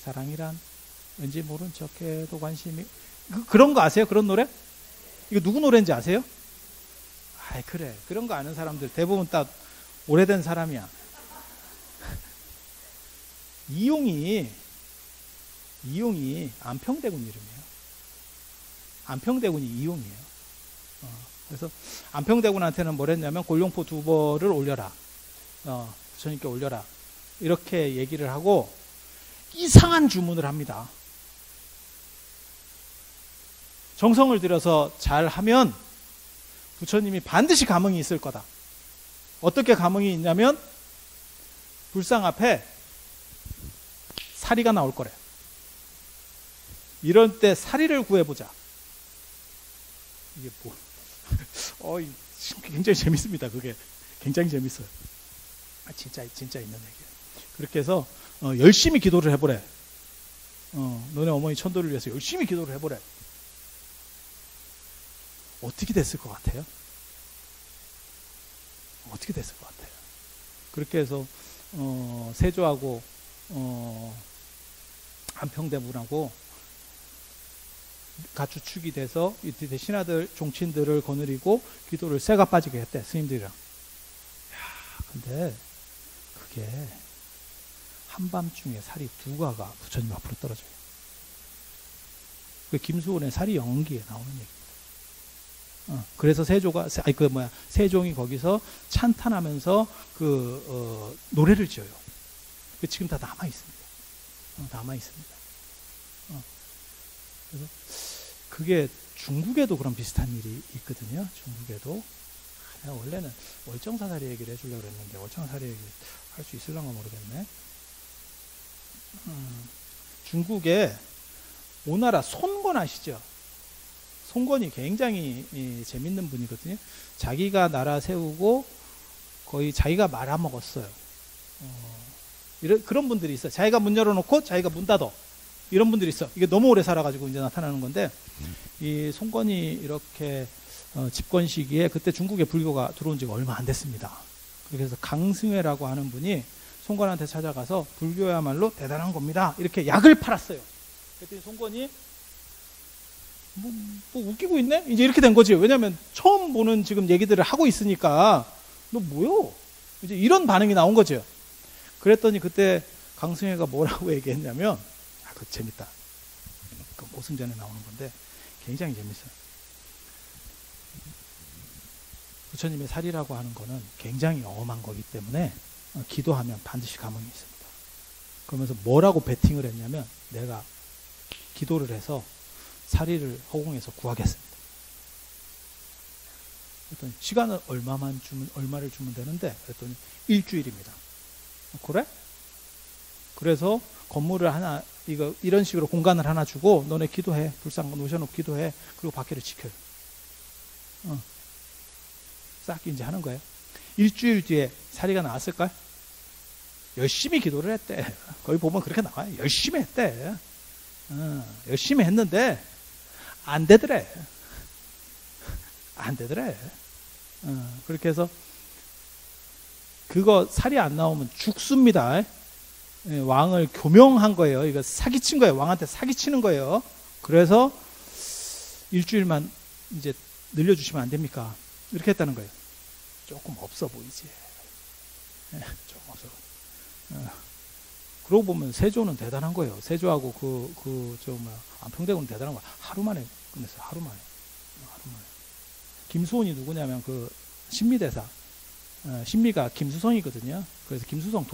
사랑이란 왠지 모른 척해도 관심이 그런 거 아세요? 그런 노래? 이거 누구 노래인지 아세요? 아이 그래 그런 거 아는 사람들 대부분 다 오래된 사람이야. 이용이 안평대군 이름이에요. 안평대군이 이용이에요. 그래서 안평대군한테는 뭘 했냐면 골룡포 2벌을 올려라. 부처님께 올려라. 이렇게 얘기를 하고 이상한 주문을 합니다. 정성을 들여서 잘하면 부처님이 반드시 감흥이 있을 거다. 어떻게 감흥이 있냐면 불상 앞에 사리가 나올 거래. 이럴 때 사리를 구해보자. 이게 뭐? 굉장히 재밌습니다. 그게 굉장히 재밌어요. 진짜 있는 얘기예요. 그렇게 해서 열심히 기도를 해보래. 너네 어머니 천도를 위해서 열심히 기도를 해보래. 어떻게 됐을 것 같아요? 어떻게 됐을 것 같아요? 그렇게 해서 세조하고 안평대군하고 가추축이 돼서 이때 신하들 종친들을 거느리고 기도를 쇠가 빠지게 했대. 스님들이랑. 근데 그게 한밤중에 살이 2가가 부처님 앞으로 떨어져요. 그 김수원의 살이 연기에 나오는 얘기입니다. 그래서 세종이 거기서 찬탄하면서 노래를 지어요. 지금 다 남아 있습니다. 그래서 그게 중국에도 그런 비슷한 일이 있거든요. 중국에도. 내가 원래는 월정사사리 얘기를 해주려고 했는데 월정사사리 얘기 할 수 있을런가 모르겠네. 중국에 오나라 손권 아시죠? 손권이 굉장히 재밌는 분이거든요. 자기가 나라 세우고 거의 자기가 말아먹었어요. 그런 분들이 있어요. 자기가 문 열어놓고 자기가 문 닫어. 이런 분들이 있어. 이게 너무 오래 살아가지고 이제 나타나는 건데, 이 손권이 이렇게 집권 시기에 그때 중국에 불교가 들어온 지가 얼마 안 됐습니다. 그래서 강승회라고 하는 분이 손권한테 찾아가서 불교야말로 대단한 겁니다. 이렇게 약을 팔았어요. 그랬더니 손권이 뭐 웃기고 있네? 이제 이렇게 된 거지. 왜냐면 처음 보는 지금 얘기들을 하고 있으니까 너 뭐요? 이제 이런 반응이 나온 거죠. 그랬더니 그때 강승회가 뭐라고 얘기했냐면 그거 재밌다. 그 오승전에 나오는 건데 굉장히 재밌어요. 부처님의 살이라고 하는 거는 굉장히 엄한 거기 때문에 기도하면 반드시 감흥이 있습니다. 그러면서 뭐라고 베팅을 했냐면 내가 기도를 해서 사리를 허공에서 구하겠습니다. 그랬더니 시간을 얼마를 주면 되는데 그랬더니 일주일입니다. 그래? 그래서 건물을 하나 이런 식으로 공간을 하나 주고 너네 기도해. 불상 놓으셔놓고 기도해. 그리고 밖에를 지켜요. 싹 이제 하는 거예요. 일주일 뒤에 사리가 나왔을까요? 열심히 기도를 했대. 거기 보면 그렇게 나와요. 열심히 했대. 열심히 했는데 안 되더래. 그렇게 해서 그거 살이 안 나오면 죽습니다. 왕을 교명한 거예요. 이거 사기친 거예요. 왕한테 사기치는 거예요. 그래서 일주일만 이제 늘려주시면 안 됩니까? 이렇게 했다는 거예요. 조금 없어 보이지. 조금 없어. 그러고 보면 세조는 대단한 거예요. 세조하고 안평대군은 대단한 거예요. 하루 만에 끝냈어요. 하루 만에. 김수원이 누구냐면 신미대사. 신미가 김수성이거든요. 그래서 김수성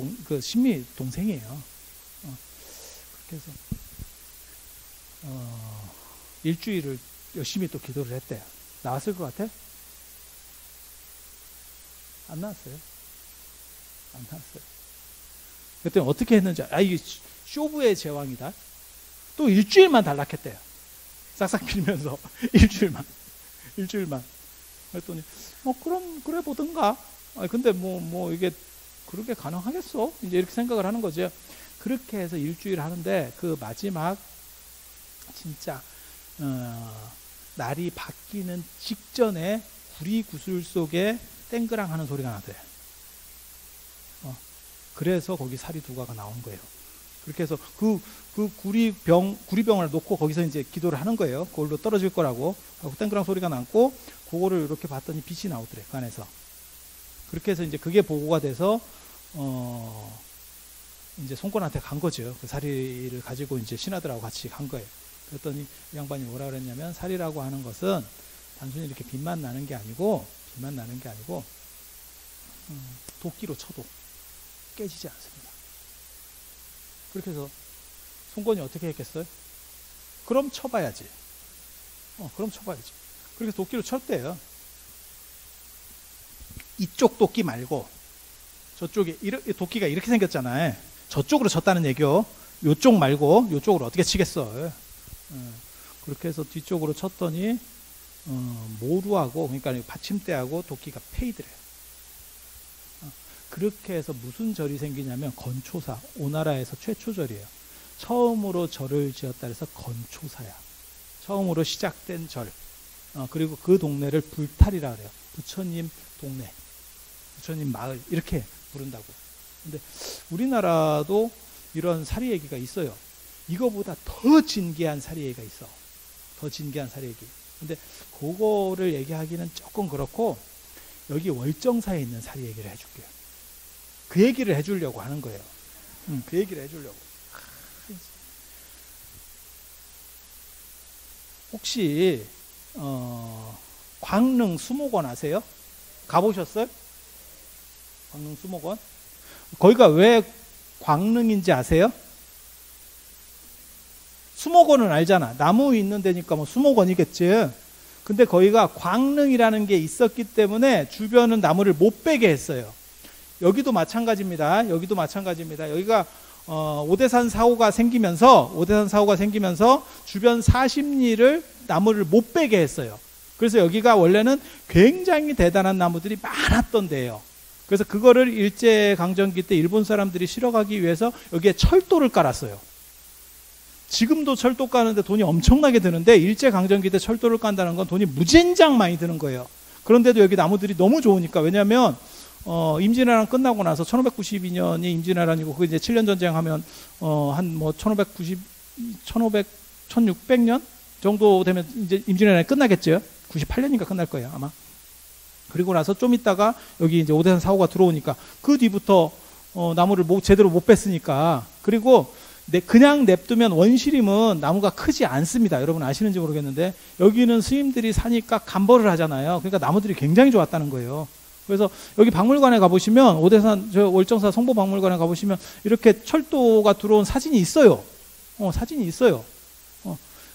신미 동생이에요. 그렇게 해서 일주일을 열심히 또 기도를 했대요. 나왔을 것 같아? 안 나왔어요. 그랬더니 어떻게 했는지, 이게 쇼부의 제왕이다. 또 일주일만 단락했대요. 싹싹 빌면서 일주일만. 그랬더니 그럼 그래 보든가. 근데 이게 그렇게 가능하겠어? 이제 이렇게 생각을 하는 거죠. 그렇게 해서 일주일 하는데 그 마지막 진짜 날이 바뀌는 직전에 구리 구슬 속에 땡그랑 하는 소리가 나대. 그래서 거기 사리 2가가 나온 거예요. 그렇게 해서 그 구리병을 놓고 거기서 이제 기도를 하는 거예요. 그걸로 떨어질 거라고. 하고 땡그랑 소리가 났고, 그거를 이렇게 봤더니 빛이 나오더래, 그 안에서. 그렇게 해서 이제 그게 보고가 돼서, 이제 송건한테 간 거죠. 그 사리를 가지고 이제 신하들하고 같이 간 거예요. 그랬더니 이 양반이 뭐라 그랬냐면, 사리라고 하는 것은 단순히 이렇게 빛만 나는 게 아니고, 도끼로 쳐도 깨지지 않습니다. 그렇게 해서 송건이 어떻게 했겠어요? 그럼 쳐봐야지. 그렇게 도끼로 쳤대요. 이쪽 도끼 말고 저쪽에 도끼가 이렇게 생겼잖아요. 저쪽으로 쳤다는 얘기요. 요쪽 말고 요쪽으로 어떻게 치겠어? 그렇게 해서 뒤쪽으로 쳤더니 모루하고, 그러니까 받침대하고 도끼가 패이더래요. 그렇게 해서 무슨 절이 생기냐면 건초사, 오나라에서 최초 절이에요. 처음으로 절을 지었다 해서 건초사야. 처음으로 시작된 절. 그리고 그 동네를 불탈이라 그래요. 부처님 동네, 부처님 마을, 이렇게 부른다고. 근데 우리나라도 이런 사리 얘기가 있어요. 이거보다 더 진귀한 사리 얘기가 있어. 더 진귀한 사리 얘기. 근데 그거를 얘기하기는 조금 그렇고, 여기 월정사에 있는 사리 얘기를 해줄게요. 그 얘기를 해주려고 하는 거예요. 그 얘기를 해주려고. 혹시 광릉 수목원 아세요? 가보셨어요? 광릉 수목원? 거기가 왜 광릉인지 아세요? 수목원은 알잖아. 나무 있는 데니까 뭐 수목원이겠지. 근데 거기가 광릉이라는 게 있었기 때문에 주변은 나무를 못 베게 했어요. 여기도 마찬가지입니다. 여기가 오대산 사고가 생기면서 주변 40리를 나무를 못 베게 했어요. 그래서 여기가 원래는 굉장히 대단한 나무들이 많았던 데예요. 그래서 그거를 일제강점기 때 일본 사람들이 실어가기 위해서 여기에 철도를 깔았어요. 지금도 철도 까는데 돈이 엄청나게 드는데, 일제강점기 때 철도를 깐다는 건 돈이 무진장 많이 드는 거예요. 그런데도 여기 나무들이 너무 좋으니까. 왜냐하면 임진왜란 끝나고 나서 1592년이 임진왜란이고, 그 이제 7년 전쟁하면 한 뭐 1600년 정도 되면 이제 임진왜란이 끝나겠죠. 98년인가 끝날 거예요, 아마. 그리고 나서 좀 있다가 여기 이제 오대산 사고가 들어오니까, 그 뒤부터 나무를 제대로 못 뺐으니까. 그리고 그냥 냅두면 원시림은 나무가 크지 않습니다. 여러분 아시는지 모르겠는데, 여기는 스님들이 사니까 감벌을 하잖아요. 그러니까 나무들이 굉장히 좋았다는 거예요. 그래서 여기 박물관에 가보시면, 오대산 월정사 성보박물관에 가보시면 이렇게 철도가 들어온 사진이 있어요. 사진이 있어요.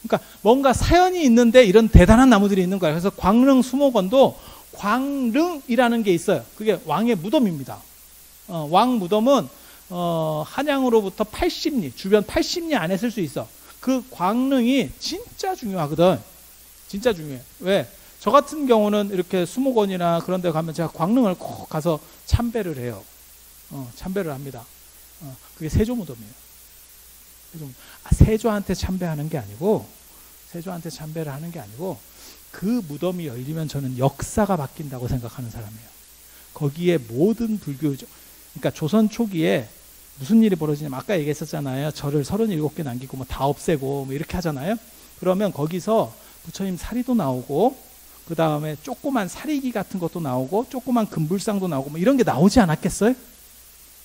그러니까 뭔가 사연이 있는데 이런 대단한 나무들이 있는 거예요. 그래서 광릉 수목원도 광릉이라는 게 있어요. 그게 왕의 무덤입니다. 왕 무덤은 한양으로부터 80리, 주변 80리 안에 쓸 수 있어. 그 광릉이 진짜 중요하거든. 진짜 중요해. 왜? 저 같은 경우는 이렇게 수목원이나 그런 데 가면 제가 광릉을 꼭 가서 참배를 해요. 참배를 합니다. 그게 세조 무덤이에요. 세조한테 참배하는 게 아니고, 그 무덤이 열리면 저는 역사가 바뀐다고 생각하는 사람이에요. 거기에 모든 불교적, 그러니까 조선 초기에 무슨 일이 벌어지냐면, 아까 얘기했었잖아요. 절을 37개 남기고 뭐 다 없애고 뭐 이렇게 하잖아요. 그러면 거기서 부처님 사리도 나오고, 그 다음에 조그만 사리기 같은 것도 나오고, 조그만 금불상도 나오고, 뭐 이런 게 나오지 않았겠어요?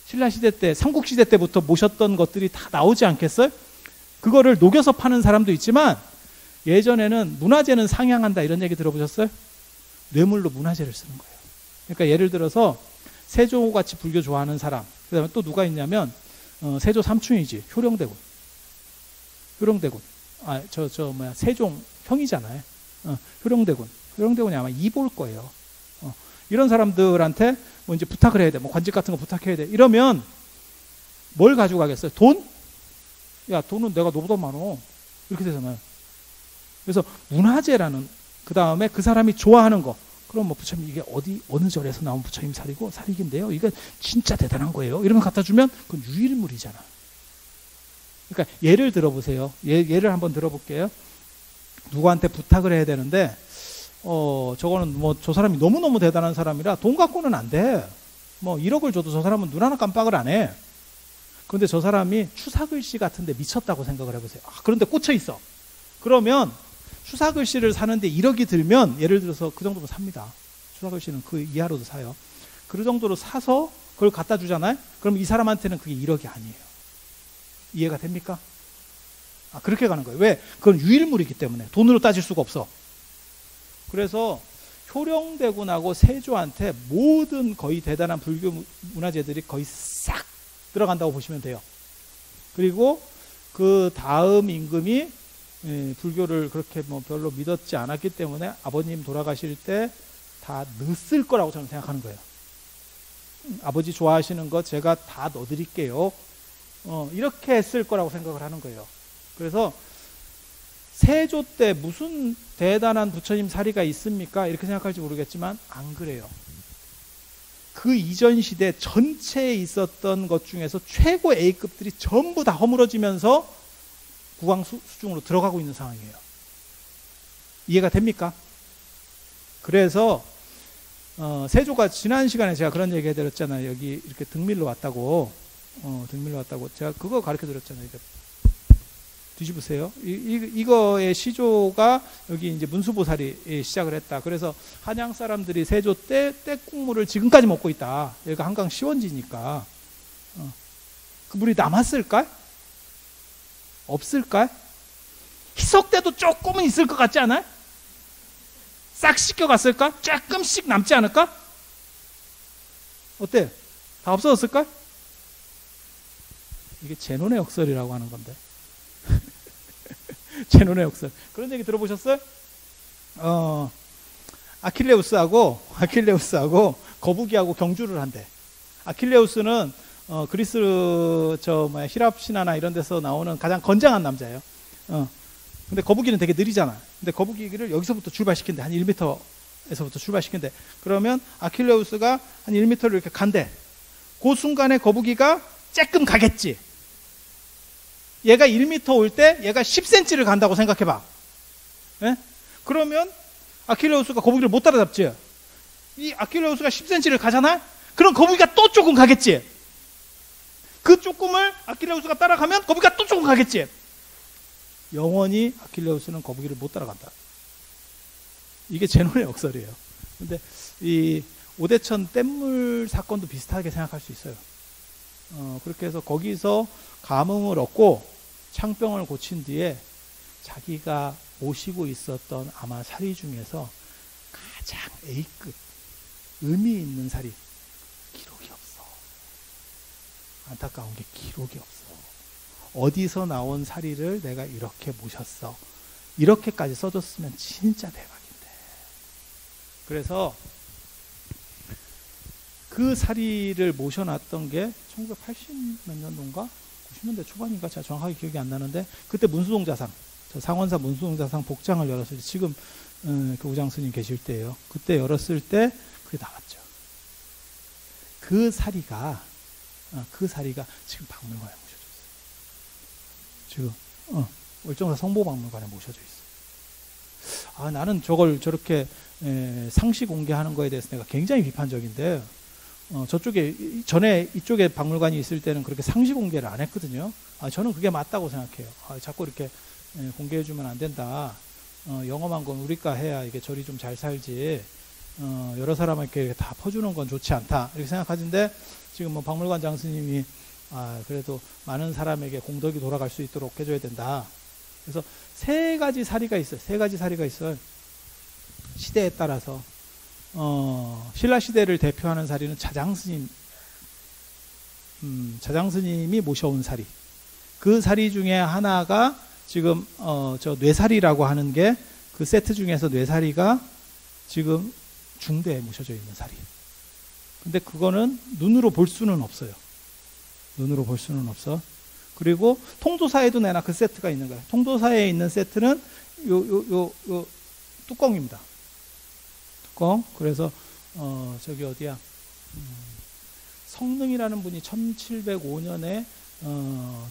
신라시대 때, 삼국시대 때부터 모셨던 것들이 다 나오지 않겠어요? 그거를 녹여서 파는 사람도 있지만, 예전에는 문화재는 상향한다 이런 얘기 들어보셨어요? 뇌물로 문화재를 쓰는 거예요. 그러니까 예를 들어서 세조같이 불교 좋아하는 사람, 그 다음에 또 누가 있냐면 세조 삼충이지, 효령대군. 세종 형이잖아요. 효령대군이 아마 이볼 거예요. 이런 사람들한테 뭐 이제 부탁을 해야 돼. 뭐 관직 같은 거 부탁해야 돼. 이러면 뭘 가지고 가겠어요? 돈? 야, 돈은 내가 너보다 많어. 이렇게 되잖아요. 그래서 문화재라는, 그 다음에 그 사람이 좋아하는 거. 그럼 뭐 부처님 이게 어느 절에서 나온 부처님 사리기인데요. 이게 진짜 대단한 거예요. 이러면 갖다 주면 그건 유일물이잖아. 그러니까 예를 들어보세요. 예를 한번 들어볼게요. 누구한테 부탁을 해야 되는데, 저거는 뭐 저 사람이 너무너무 대단한 사람이라 돈 갖고는 안 돼. 뭐 1억을 줘도 저 사람은 눈 하나 깜빡을 안 해. 그런데 저 사람이 추사글씨 같은데 미쳤다고 생각을 해보세요. 그런데 꽂혀 있어. 그러면 추사글씨를 사는데 1억이 들면 예를 들어서 그 정도면 삽니다. 추사글씨는 그 이하로도 사요. 그 정도로 사서 그걸 갖다 주잖아요. 그럼 이 사람한테는 그게 1억이 아니에요. 이해가 됩니까? 그렇게 가는 거예요. 왜? 그건 유일물이기 때문에 돈으로 따질 수가 없어. 그래서 효령대군하고 세조한테 모든 거의 대단한 불교 문화재들이 거의 싹 들어간다고 보시면 돼요. 그리고 그 다음 임금이 불교를 그렇게 뭐 별로 믿었지 않았기 때문에 아버님 돌아가실 때 다 넣었을 거라고 저는 생각하는 거예요. 아버지 좋아하시는 거 제가 다 넣어드릴게요. 이렇게 했을 거라고 생각을 하는 거예요. 그래서 세조 때 무슨 대단한 부처님 사리가 있습니까? 이렇게 생각할지 모르겠지만 안 그래요. 그 이전 시대 전체에 있었던 것 중에서 최고 A급들이 전부 다 허물어지면서 국왕 수중으로 들어가고 있는 상황이에요. 이해가 됩니까? 그래서 세조가 지난 시간에 제가 그런 얘기 해드렸잖아요. 여기 이렇게 등밀로 왔다고. 등밀로 왔다고. 제가 그거 가르쳐 드렸잖아요. 뒤집으세요. 이거의 시조가 여기 이제 문수보살이 시작을 했다. 그래서 한양 사람들이 세조 때 떼국물을 지금까지 먹고 있다. 여기가 한강 시원지니까. 그 물이 남았을까? 없을까? 희석 때도 조금은 있을 것 같지 않아요? 싹 씻겨갔을까? 조금씩 남지 않을까? 어때? 다 없어졌을까? 이게 제논의 역설이라고 하는 건데. 제논의 역설. 그런 얘기 들어보셨어요? 아킬레우스하고 거북이하고 경주를 한대. 아킬레우스는 그리스 히랍 신화나 이런 데서 나오는 가장 건장한 남자예요. 근데 거북이는 되게 느리잖아. 근데 거북이를 여기서부터 출발시킨대. 한 1m에서부터 출발시킨대. 그러면 아킬레우스가 한 1m를 이렇게 간대. 그 순간에 거북이가 쬐끔 가겠지. 얘가 1m 올 때 얘가 10cm를 간다고 생각해봐. 예? 그러면 아킬레우스가 거북이를 못 따라잡지. 이 아킬레우스가 10cm를 가잖아? 그럼 거북이가 또 조금 가겠지. 그 조금을 아킬레우스가 따라가면 거북이가 또 조금 가겠지. 영원히 아킬레우스는 거북이를 못 따라간다. 이게 제논의 역설이에요. 근데 이 오대천 뗏물 사건도 비슷하게 생각할 수 있어요. 그렇게 해서 거기서 감흥을 얻고 창병을 고친 뒤에 자기가 모시고 있었던 아마 사리 중에서 가장 A급 의미 있는 사리 기록이 없어. 안타까운 게 기록이 없어. 어디서 나온 사리를 내가 이렇게 모셨어. 이렇게까지 써줬으면 진짜 대박인데. 그래서 그 사리를 모셔놨던 게 1980 몇 년도인가? 90년대 초반인가? 제가 정확하게 기억이 안 나는데 그때 문수동자상, 저 상원사 문수동자상 복장을 열었을 때 지금 교장 스님 계실 때예요. 그때 열었을 때 그게 나왔죠. 그 사리가 지금 박물관에 모셔져 있어요. 지금 월정사 성보박물관에 모셔져 있어요. 나는 저걸 저렇게 상시 공개하는 거에 대해서 내가 굉장히 비판적인데 저쪽에 전에 이쪽에 박물관이 있을 때는 그렇게 상시 공개를 안 했거든요. 저는 그게 맞다고 생각해요. 자꾸 이렇게 공개해주면 안 된다. 영험한 건 우리가 해야 이게 절이 좀 잘 살지. 여러 사람에게 다 퍼주는 건 좋지 않다. 이렇게 생각하는데 지금 뭐 박물관 장스님이 그래도 많은 사람에게 공덕이 돌아갈 수 있도록 해줘야 된다. 그래서 세 가지 사리가 있어요. 세 가지 사리가 있어요. 시대에 따라서. 신라 시대를 대표하는 사리는 자장스님, 자장스님이 모셔온 사리. 그 사리 중에 하나가 지금 저 뇌사리라고 하는 게 그 세트 중에서 뇌사리가 지금 중대에 모셔져 있는 사리. 근데 그거는 눈으로 볼 수는 없어요. 눈으로 볼 수는 없어. 그리고 통도사에도 내나 그 세트가 있는 거예요. 통도사에 있는 세트는 요 뚜껑입니다. 뚜껑. 그래서 저기 어디야? 성능이라는 분이 1705년에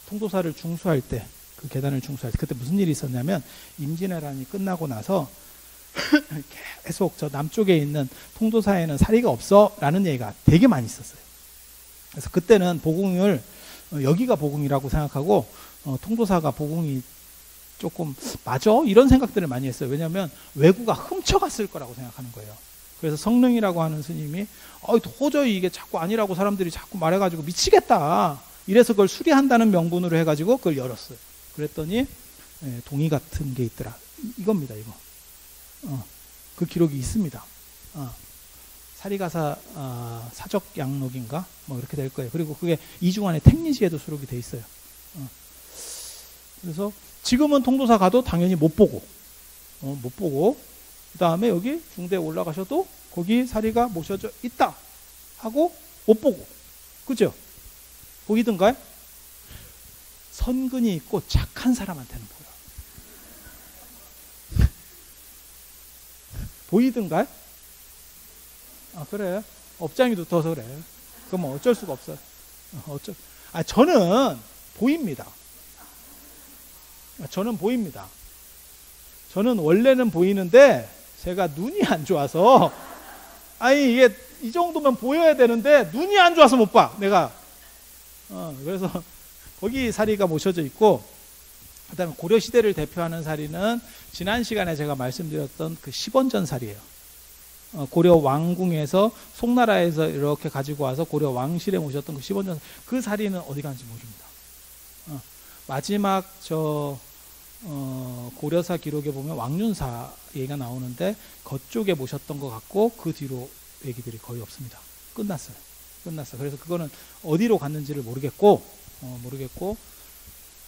통도사를 중수할 때, 그 계단을 중수할 때, 그때 무슨 일이 있었냐면 임진왜란이 끝나고 나서 계속 저 남쪽에 있는 통도사에는 사리가 없어 라는 얘기가 되게 많이 있었어요. 그래서 그때는 보궁을 여기가 복음이라고 생각하고 통도사가 복음이 조금 맞아? 이런 생각들을 많이 했어요. 왜냐하면 외구가 훔쳐갔을 거라고 생각하는 거예요. 그래서 성령이라고 하는 스님이 도저히 이게 자꾸 아니라고 사람들이 자꾸 말해가지고 미치겠다. 이래서 그걸 수리한다는 명분으로 해가지고 그걸 열었어요. 그랬더니 동의 같은 게 있더라. 이겁니다. 이거. 그 기록이 있습니다. 사리가사 사적 양록인가? 뭐 이렇게 될 거예요. 그리고 그게 이중환의 택리지에도 수록이 돼 있어요. 그래서 지금은 통도사 가도 당연히 못 보고 그 다음에 여기 중대에 올라가셔도 거기 사리가 모셔져 있다 하고 못 보고, 그죠? 보이든가요? 선근이 있고 착한 사람한테는 보여. 보이든가요? 그래. 업장이 두터워서 그래. 그럼 뭐 어쩔 수가 없어요. 저는 보입니다. 저는 보입니다. 저는 원래는 보이는데 제가 눈이 안 좋아서 이게 이 정도면 보여야 되는데 눈이 안 좋아서 못 봐. 내가 그래서 거기 사리가 모셔져 있고, 그 다음에 고려시대를 대표하는 사리는 지난 시간에 제가 말씀드렸던 그 10원전 사리예요. 고려 왕궁에서 송나라에서 이렇게 가지고 와서 고려 왕실에 모셨던 그 10원전, 그 사리는 어디 갔는지 모릅니다. 마지막 고려사 기록에 보면 왕륜사 얘기가 나오는데 그쪽에 모셨던 것 같고 그 뒤로 얘기들이 거의 없습니다. 끝났어요. 그래서 그거는 어디로 갔는지를 모르겠고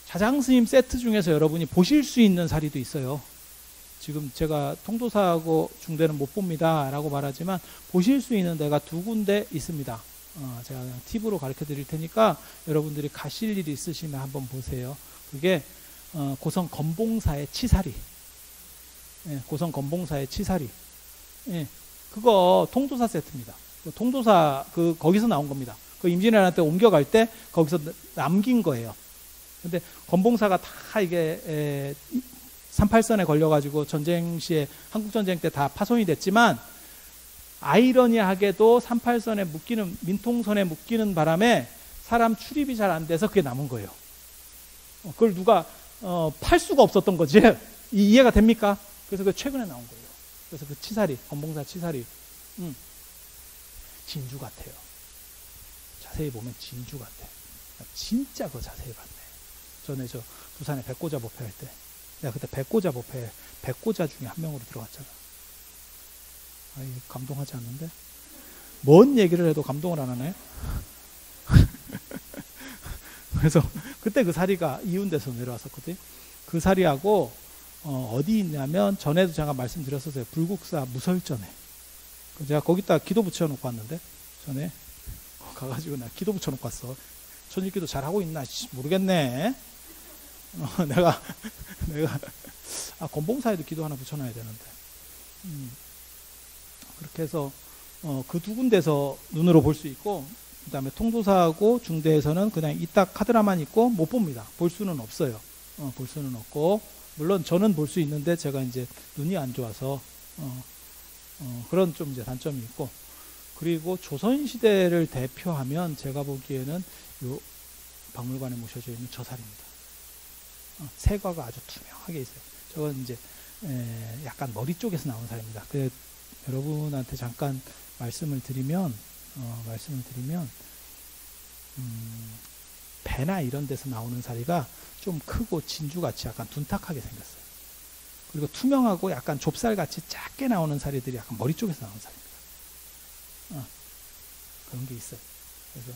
자장스님 세트 중에서 여러분이 보실 수 있는 사리도 있어요. 지금 제가 통도사하고 중대는 못 봅니다 라고 말하지만 보실 수 있는 데가 두 군데 있습니다. 제가 그냥 팁으로 가르쳐 드릴 테니까 여러분들이 가실 일이 있으시면 한번 보세요. 그게 고성 건봉사의 치사리. 고성 건봉사의 치사리. 그거 통도사 세트입니다. 통도사 거기서 나온 겁니다. 그 임진왜란 때 옮겨갈 때 거기서 남긴 거예요. 근데 건봉사가 다 이게 38선에 걸려가지고 전쟁 시에 한국전쟁 때 다 파손이 됐지만 아이러니하게도 38선에 묶이는 민통선에 묶이는 바람에 사람 출입이 잘 안 돼서 그게 남은 거예요. 그걸 누가 팔 수가 없었던 거지. 이해가 됩니까? 그래서 그 최근에 나온 거예요. 그래서 그 치사리, 건봉사 치사리, 진주 같아요. 자세히 보면 진주 같아. 진짜 그거 자세히 봤네. 전에 저 부산에 백고자 법회 할 때, 내가 그때 백고자 법회 백고자 중에 한 명으로 들어갔잖아. 감동하지 않는데? 뭔 얘기를 해도 감동을 안 하네. 그래서 그때 그 사리가 이운대에서 내려왔었거든요. 그 사리하고 어디 있냐면 전에도 제가 말씀드렸었어요. 불국사 무설전에. 제가 거기다 기도 붙여놓고 왔는데 전에 가가지고 나 기도 붙여놓고 왔어. 천일기도 잘하고 있나 모르겠네. 내가 건봉사에도 기도 하나 붙여놔야 되는데. 그렇게 해서 그 두 군데서 눈으로 볼 수 있고, 그 다음에 통도사하고 중대에서는 그냥 이따 카드라만 있고 못 봅니다. 볼 수는 없어요. 볼 수는 없고, 물론 저는 볼 수 있는데 제가 이제 눈이 안 좋아서 그런 좀 이제 단점이 있고, 그리고 조선시대를 대표하면 제가 보기에는 요 박물관에 모셔져 있는 저 사리입니다. 세과가 아주 투명하게 있어요. 저건 이제 약간 머리 쪽에서 나온 사리입니다. 여러분한테 잠깐 말씀을 드리면 배나 이런 데서 나오는 사리가 좀 크고 진주같이 약간 둔탁하게 생겼어요. 그리고 투명하고 약간 좁쌀같이 작게 나오는 사리들이 약간 머리 쪽에서 나오는 사리입니다. 그런 게 있어요. 그래서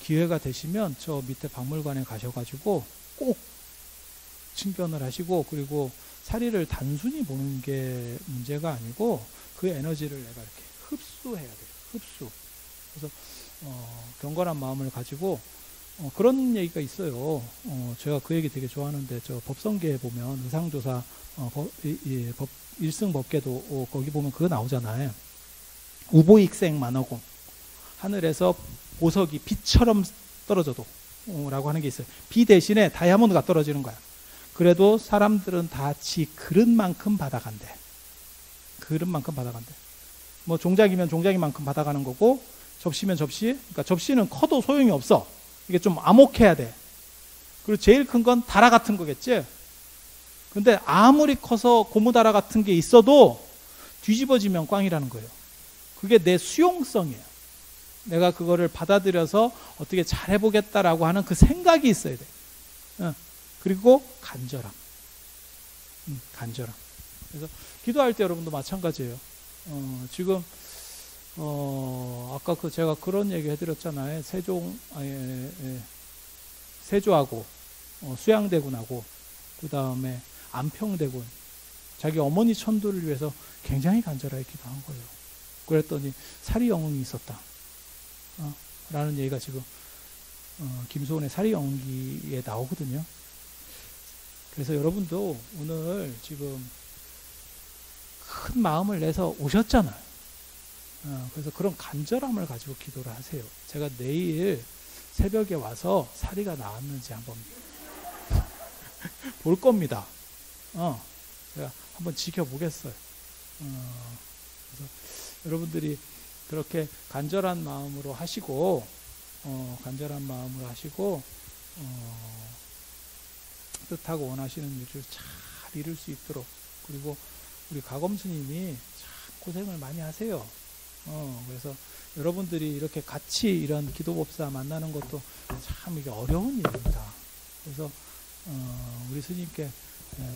기회가 되시면 저 밑에 박물관에 가셔가지고 꼭 친견을 하시고, 그리고 사리를 단순히 보는 게 문제가 아니고 그 에너지를 내가 이렇게 흡수해야 돼요. 흡수. 그래서 경건한 마음을 가지고 그런 얘기가 있어요. 제가 그 얘기 되게 좋아하는데, 저 법성계에 보면 의상조사 일승 법계도 거기 보면 그거 나오잖아요. 우보익생 만어공, 하늘에서 보석이 비처럼 떨어져도 라고 하는 게 있어요. 비 대신에 다이아몬드가 떨어지는 거야. 그래도 사람들은 다 지 그릇만큼 받아간대. 그릇만큼 받아간대. 뭐 종작이면 종작이만큼 받아가는 거고, 접시면 접시. 그러니까 접시는 커도 소용이 없어. 이게 좀 암흑해야 돼. 그리고 제일 큰 건 다라 같은 거겠지. 근데 아무리 커서 고무다라 같은 게 있어도 뒤집어지면 꽝이라는 거예요. 그게 내 수용성이에요. 내가 그거를 받아들여서 어떻게 잘해보겠다라고 하는 그 생각이 있어야 돼. 그리고 간절함. 간절함. 그래서 기도할 때 여러분도 마찬가지예요. 지금 아까 제가 그런 얘기 해드렸잖아요. 세조하고 수양대군하고 그 다음에 안평대군 자기 어머니 천도를 위해서 굉장히 간절하게 기도한 거예요. 그랬더니 사리 영웅이 있었다. 라는 얘기가 지금 김소원의 사리 영웅기에 나오거든요. 그래서 여러분도 오늘 지금 큰 마음을 내서 오셨잖아요. 그래서 그런 간절함을 가지고 기도를 하세요. 제가 내일 새벽에 와서 사리가 나왔는지 한번 볼 겁니다. 제가 한번 지켜보겠어요. 그래서 여러분들이 그렇게 간절한 마음으로 하시고, 뜻하고 원하시는 일을 잘 이룰 수 있도록, 그리고 우리 가검 스님이 참 고생을 많이 하세요. 그래서 여러분들이 이렇게 같이 이런 기도법사 만나는 것도 참 이게 어려운 일입니다. 그래서 우리 스님께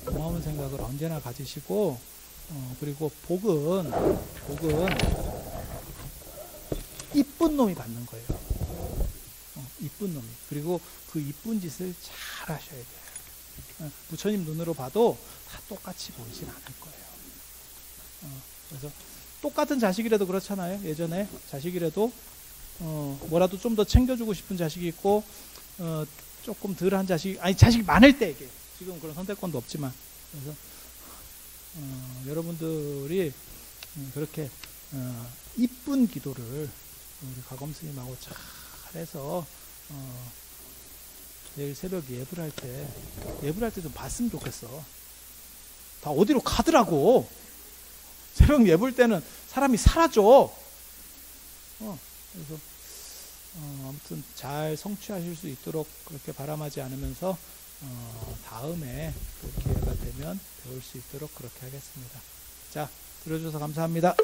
고마운 생각을 언제나 가지시고, 그리고 복은 이쁜 놈이 받는 거예요. 이쁜 놈이. 그리고 그 이쁜 짓을 잘 하셔야 돼요. 부처님 눈으로 봐도 다 똑같이 보이진 않을 거예요. 그래서 똑같은 자식이라도 그렇잖아요. 예전에 자식이라도 뭐라도 좀 더 챙겨주고 싶은 자식이 있고 조금 덜한 자식, 자식이 많을 때 이게 지금 그런 선택권도 없지만, 그래서 여러분들이 그렇게 이쁜 기도를 우리 가검 스님하고 잘해서 내일 새벽 예불 할 때 좀 봤으면 좋겠어. 다 어디로 가더라고. 새벽 예불 때는 사람이 사라져. 그래서 아무튼 잘 성취하실 수 있도록 그렇게 바람하지 않으면서 다음에 그 기회가 되면 배울 수 있도록 그렇게 하겠습니다. 자, 들어주셔서 감사합니다.